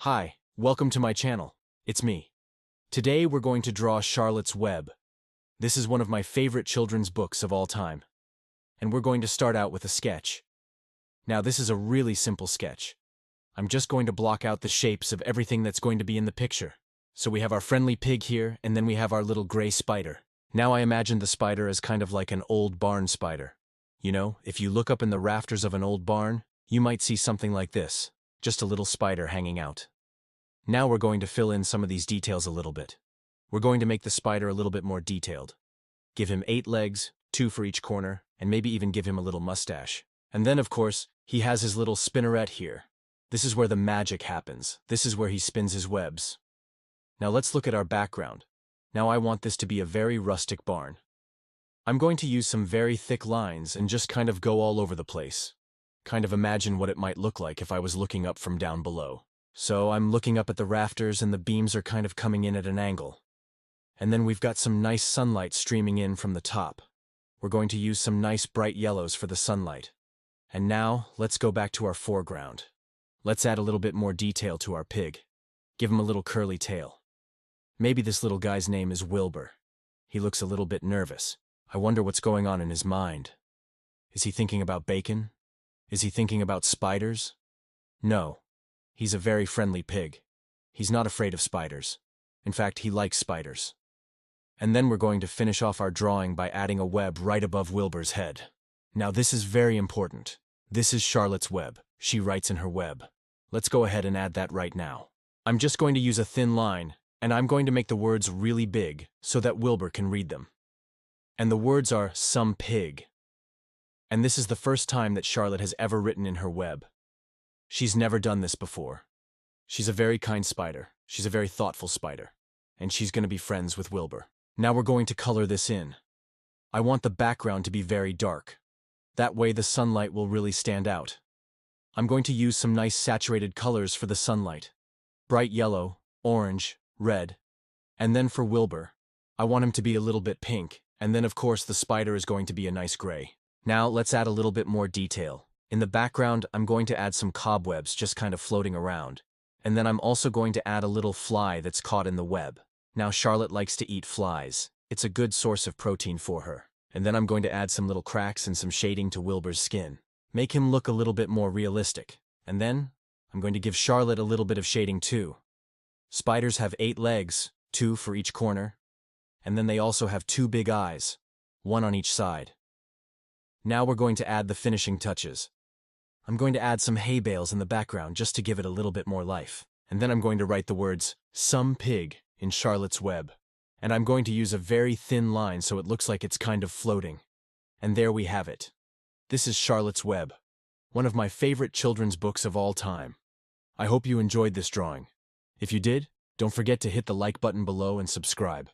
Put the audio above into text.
Hi, welcome to my channel. It's me. Today we're going to draw Charlotte's Web. This is one of my favorite children's books of all time. And we're going to start out with a sketch. Now this is a really simple sketch. I'm just going to block out the shapes of everything that's going to be in the picture. So we have our friendly pig here, and then we have our little gray spider. Now I imagine the spider as kind of like an old barn spider. You know, if you look up in the rafters of an old barn, you might see something like this. Just a little spider hanging out. Now we're going to fill in some of these details a little bit. We're going to make the spider a little bit more detailed. Give him 8 legs, 2 for each corner, and maybe even give him a little mustache. And then, of course, he has his little spinneret here. This is where the magic happens. This is where he spins his webs. Now let's look at our background. Now I want this to be a very rustic barn. I'm going to use some very thick lines and just kind of go all over the place. Kind of imagine what it might look like if I was looking up from down below. So I'm looking up at the rafters and the beams are kind of coming in at an angle. And then we've got some nice sunlight streaming in from the top. We're going to use some nice bright yellows for the sunlight. And now, let's go back to our foreground. Let's add a little bit more detail to our pig. Give him a little curly tail. Maybe this little guy's name is Wilbur. He looks a little bit nervous. I wonder what's going on in his mind. Is he thinking about bacon? Is he thinking about spiders? No. He's a very friendly pig. He's not afraid of spiders. In fact, he likes spiders. And then we're going to finish off our drawing by adding a web right above Wilbur's head. Now this is very important. This is Charlotte's web. She writes in her web. Let's go ahead and add that right now. I'm just going to use a thin line, and I'm going to make the words really big so that Wilbur can read them. And the words are some pig. And this is the first time that Charlotte has ever written in her web. She's never done this before. She's a very kind spider. She's a very thoughtful spider. And she's going to be friends with Wilbur. Now we're going to color this in. I want the background to be very dark. That way the sunlight will really stand out. I'm going to use some nice saturated colors for the sunlight. Bright yellow, orange, red. And then for Wilbur, I want him to be a little bit pink. And then of course the spider is going to be a nice gray. Now let's add a little bit more detail. In the background, I'm going to add some cobwebs just kind of floating around. And then I'm also going to add a little fly that's caught in the web. Now Charlotte likes to eat flies. It's a good source of protein for her. And then I'm going to add some little cracks and some shading to Wilbur's skin. Make him look a little bit more realistic. And then, I'm going to give Charlotte a little bit of shading too. Spiders have 8 legs, 2 for each corner. And then they also have 2 big eyes, 1 on each side. Now we're going to add the finishing touches. I'm going to add some hay bales in the background just to give it a little bit more life. And then I'm going to write the words, some pig, in Charlotte's web. And I'm going to use a very thin line so it looks like it's kind of floating. And there we have it. This is Charlotte's Web, one of my favorite children's books of all time. I hope you enjoyed this drawing. If you did, don't forget to hit the like button below and subscribe.